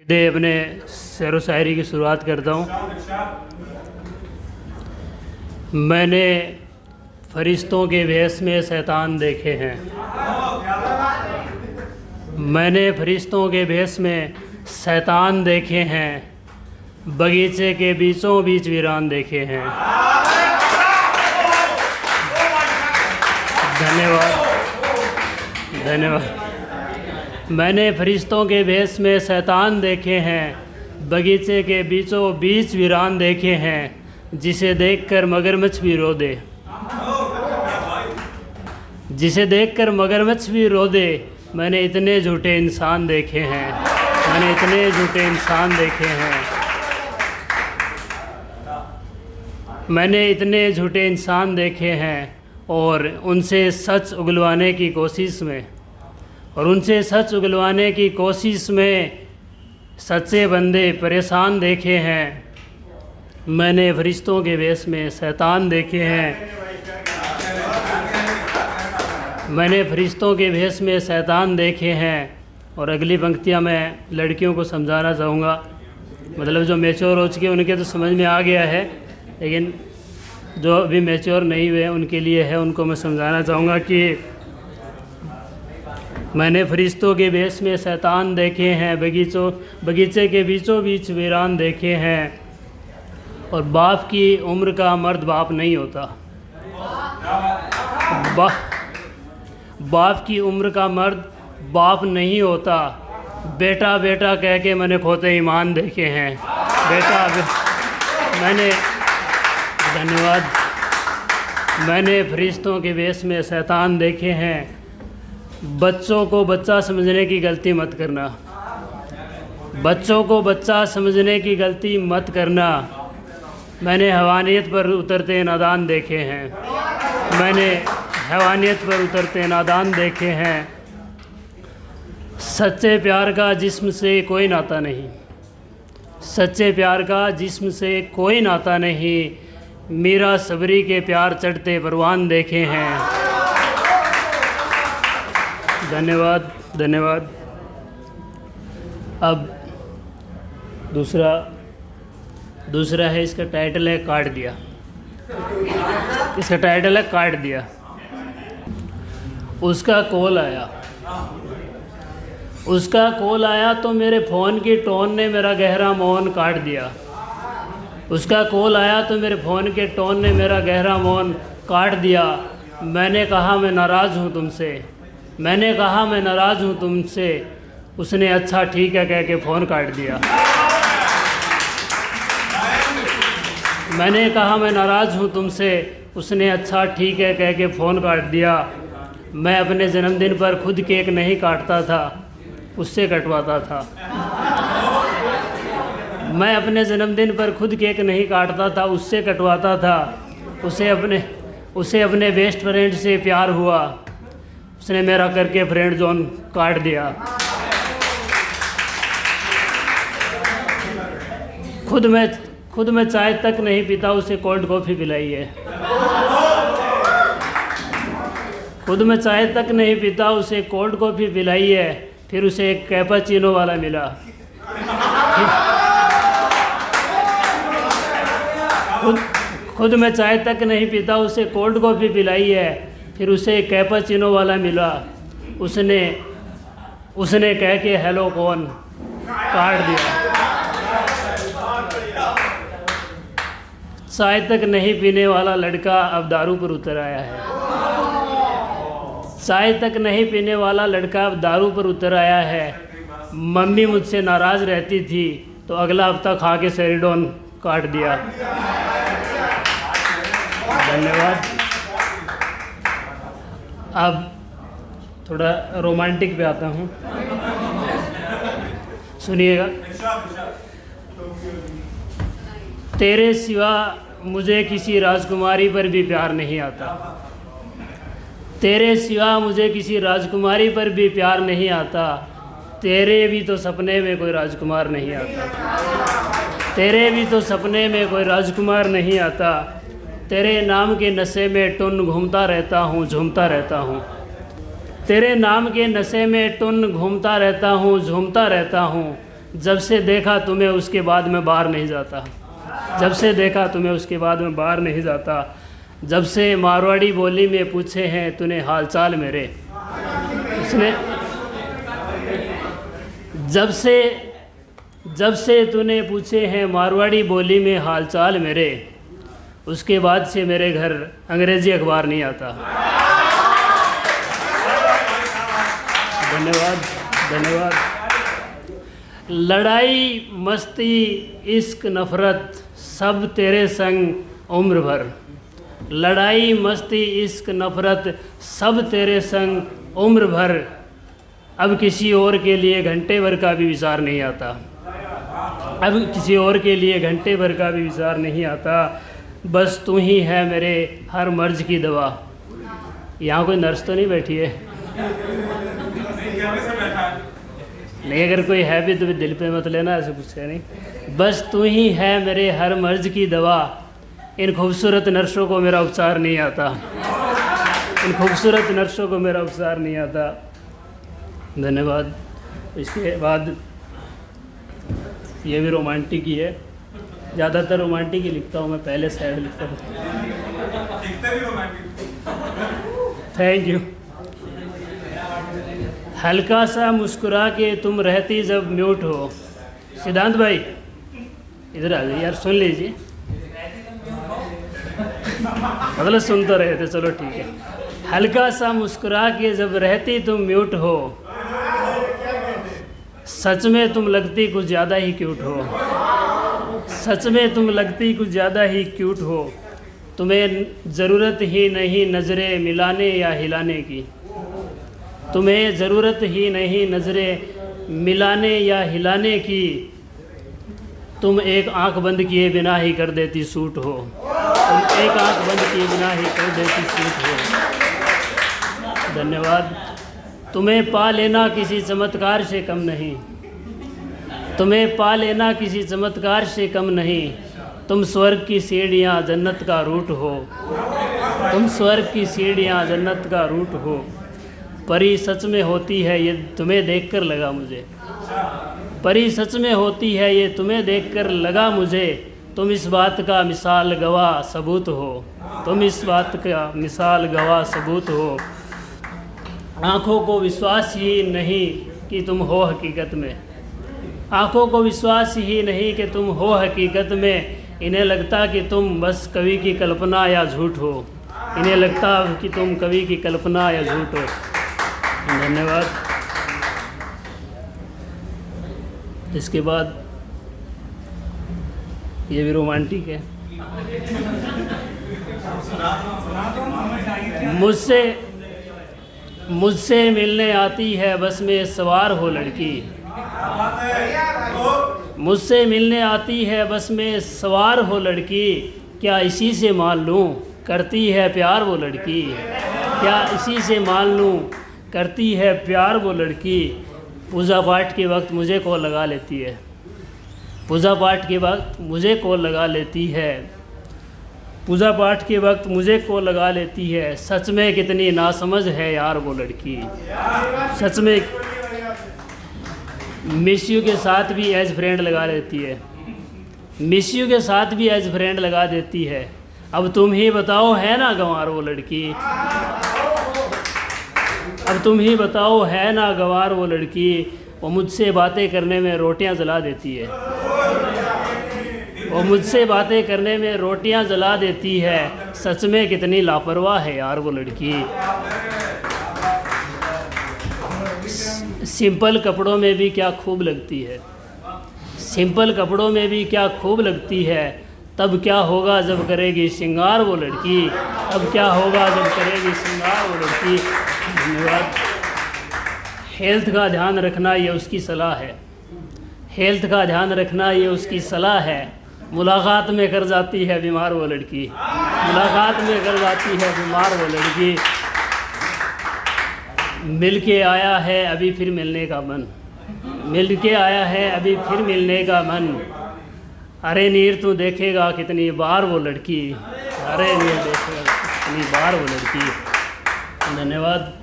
दे अपने शेर व शायरी की शुरुआत करता हूँ। मैंने फरिश्तों के भेष में शैतान देखे हैं। मैंने फरिश्तों के भेष में शैतान देखे हैं। बगीचे के बीचों बीच वीरान देखे हैं। धन्यवाद। मैंने फरिश्तों के भेष में शैतान देखे हैं। बगीचे के बीचों बीच वीरान देखे हैं। जिसे देखकर मगरमच्छ भी रो दे, जिसे देखकर मगरमच्छ भी रो दे। मैंने इतने झूठे इंसान देखे हैं। मैंने इतने झूठे इंसान देखे हैं। मैंने इतने झूठे इंसान देखे हैं और उनसे सच उगलवाने की कोशिश में सच्चे बंदे परेशान देखे हैं। मैंने फरिश्तों के भेष में शैतान देखे हैं। मैंने फरिश्तों के भेष में शैतान देखे हैं। और अगली पंक्तियां मैं लड़कियों को समझाना चाहूँगा। मतलब जो मैच्योर हो चुके उनके तो समझ में आ गया है, लेकिन जो अभी मैच्योर नहीं हुए उनके लिए है, उनको मैं समझाना चाहूँगा कि मैंने फरिश्तों के भेष में शैतान देखे हैं। बगीचे के बीचों बीच वीरान देखे हैं। और बाप की उम्र का मर्द बाप नहीं होता। बाप की उम्र का मर्द बाप नहीं होता। बेटा बेटा कह के मैंने खोते ईमान देखे हैं। धन्यवाद। मैंने फरिश्तों के भेष में शैतान देखे हैं। बच्चों को बच्चा समझने की गलती मत करना। बच्चों को बच्चा समझने की गलती मत करना। मैंने हैवानियत पर उतरते नादान देखे हैं। मैंने हैवानियत पर उतरते नादान देखे हैं। सच्चे प्यार का जिस्म से कोई नाता नहीं। सच्चे प्यार का जिस्म से कोई नाता नहीं। मीरा सबरी के प्यार चढ़ते परवान देखे हैं। धन्यवाद। अब दूसरा है, इसका टाइटल है काट दिया। उसका कॉल आया तो मेरे फ़ोन की टोन ने मेरा गहरा मौन काट दिया। उसका कॉल आया तो मेरे फ़ोन के टोन ने मेरा गहरा मौन काट दिया। मैंने कहा मैं नाराज़ हूँ तुमसे। उसने अच्छा ठीक है कह के फ़ोन काट दिया। मैंने कहा मैं नाराज़ हूँ तुमसे। उसने अच्छा ठीक है कह के फ़ोन काट दिया। मैं अपने जन्मदिन पर खुद केक नहीं काटता था, उससे कटवाता था। मैं अपने जन्मदिन पर खुद केक नहीं काटता था, उससे कटवाता था। उसे अपने बेस्ट फ्रेंड से प्यार हुआ। उसने मेरा करके फ्रेंड जोन काट दिया। खुद मैं चाय तक नहीं पीता, उसे कोल्ड कॉफ़ी पिलाई है। खुद मैं चाय तक नहीं पीता, उसे कोल्ड कॉफ़ी पिलाई है। फिर उसे एक कैपाचीनो वाला मिला। खुद मैं चाय तक नहीं पीता, उसे कोल्ड कॉफ़ी पिलाई है। फिर उसे एक कैपाचीनो वाला मिला। उसने कह के हेलो कौन काट दिया। चाय तक नहीं पीने वाला लड़का अब दारू पर उतर आया है। चाय तक नहीं पीने वाला लड़का अब दारू पर उतर आया है। मम्मी मुझसे नाराज़ रहती थी तो अगला हफ्ता खा के सेरिडोन काट दिया। धन्यवाद। अब थोड़ा रोमांटिक पे आता हूँ, सुनिएगा। तेरे सिवा मुझे किसी राजकुमारी पर भी प्यार नहीं आता। तेरे सिवा मुझे किसी राजकुमारी पर भी प्यार नहीं आता। तेरे भी तो सपने में कोई राजकुमार नहीं आता। तेरे भी तो सपने में कोई राजकुमार नहीं आता। तेरे नाम के नशे में टुन घूमता रहता हूँ, झूमता रहता हूँ। तेरे नाम के नशे में टुन घूमता रहता हूँ, झूमता रहता हूँ। जब से देखा तुम्हें उसके बाद मैं बाहर नहीं जाता, जब से देखा तुम्हें उसके बाद मैं बाहर नहीं जाता, जब से मारवाड़ी बोली में पूछे हैं तूने हाल चाल मेरे, उसने जब से तूने पूछे हैं मारवाड़ी बोली में हाल चाल मेरे, उसके बाद से मेरे घर अंग्रेज़ी अखबार नहीं आता। धन्यवाद धन्यवाद। लड़ाई मस्ती इश्क नफ़रत सब तेरे संग उम्र भर, लड़ाई मस्ती इश्क नफ़रत सब तेरे संग उम्र भर, अब किसी और के लिए घंटे भर का भी विचार नहीं आता, अब किसी और के लिए घंटे भर का भी विचार नहीं आता, बस तू ही है मेरे हर मर्ज की दवा। यहाँ कोई नर्स तो नहीं बैठी है? नहीं, अगर कोई है भी तो दिल पे मत लेना, ऐसे कुछ है नहीं। बस तू ही है मेरे हर मर्ज की दवा, इन खूबसूरत नर्सों को मेरा उपचार नहीं आता, इन खूबसूरत नर्सों को मेरा उपचार नहीं आता। धन्यवाद। इसके बाद ये भी रोमांटिक ही है, ज़्यादातर रोमांटिक ही लिखता हूँ मैं, पहले सैड लिखता था। Thank you. हल्का सा मुस्कुरा के तुम रहती जब म्यूट हो। सिद्धांत भाई इधर आ जाइए यार, सुन लीजिए। मतलब सुन तो रहे थे, चलो ठीक है। हल्का सा मुस्कुरा के जब रहती तुम म्यूट हो, सच में तुम लगती कुछ ज़्यादा ही क्यूट हो, सच में तुम लगती कुछ ज़्यादा ही क्यूट हो। तुम्हें ज़रूरत ही नहीं नज़रें मिलाने या हिलाने की, तुम्हें ज़रूरत ही नहीं नज़रें मिलाने या हिलाने की, तुम एक आंख बंद किए बिना ही कर देती सूट हो, तुम एक आंख बंद किए बिना ही कर देती सूट हो। धन्यवाद। तुम्हें पा लेना किसी चमत्कार से कम नहीं, तुम्हें पा लेना किसी चमत्कार से कम नहीं, तुम स्वर्ग की सीढ़ियाँ जन्नत का रूट हो, तुम स्वर्ग की सीढ़ियाँ जन्नत का रूट हो। परी सच में होती है ये तुम्हें देखकर लगा मुझे, परी सच में होती है ये तुम्हें देखकर लगा मुझे, तुम इस बात का मिसाल गवाह सबूत हो, तुम इस बात का मिसाल गवाह सबूत हो। आँखों को विश्वास ही नहीं कि तुम हो हकीकत में, आँखों को विश्वास ही नहीं कि तुम हो हकीकत में, इन्हें लगता कि तुम बस कवि की कल्पना या झूठ हो, इन्हें लगता कि तुम कवि की कल्पना या झूठ हो। धन्यवाद। इसके बाद ये भी रोमांटिक है। मुझसे मिलने आती है बस में सवार हो लड़की, मुझसे मिलने आती है बस में सवार हो लड़की, क्या इसी से मान लूँ करती है प्यार वो लड़की, क्या इसी से मान लूँ करती है प्यार वो लड़की। पूजा पाठ के वक्त मुझे कॉल लगा लेती है, पूजा पाठ के वक्त मुझे कॉल लगा लेती है, पूजा पाठ के वक्त मुझे कॉल लगा लेती है। सच में कितनी नासमझ है यार वो लड़की, सच में। मिस यू के साथ भी एज फ्रेंड लगा लेती है, मिस यू के साथ भी एज फ्रेंड लगा देती है। अब तुम ही बताओ है ना गंवार वो लड़की, अब तुम ही बताओ है ना गंवार वो लड़की, वो मुझसे बातें करने में रोटियां जला देती है, वो मुझसे बातें करने में रोटियां जला देती है। सच में कितनी लापरवाह है यार वो लड़की। सिंपल कपड़ों में भी क्या खूब लगती है, सिंपल कपड़ों में भी क्या खूब लगती है। तब क्या होगा जब करेगी श्रृंगार वो लड़की, तब क्या होगा जब करेगी श्रृंगार वो लड़की। धन्यवाद। हेल्थ का ध्यान रखना ये उसकी सलाह है, हेल्थ का ध्यान रखना ये उसकी सलाह है। मुलाकात में कर जाती है बीमार वो लड़की, मुलाकात में कर जाती है बीमार वो लड़की। मिल के आया है अभी फिर मिलने का मन, मिल के आया है अभी फिर मिलने का मन। अरे नीर तू देखेगा कितनी बार वो लड़की, अरे नीर देखेगा कितनी बार वो लड़की। धन्यवाद।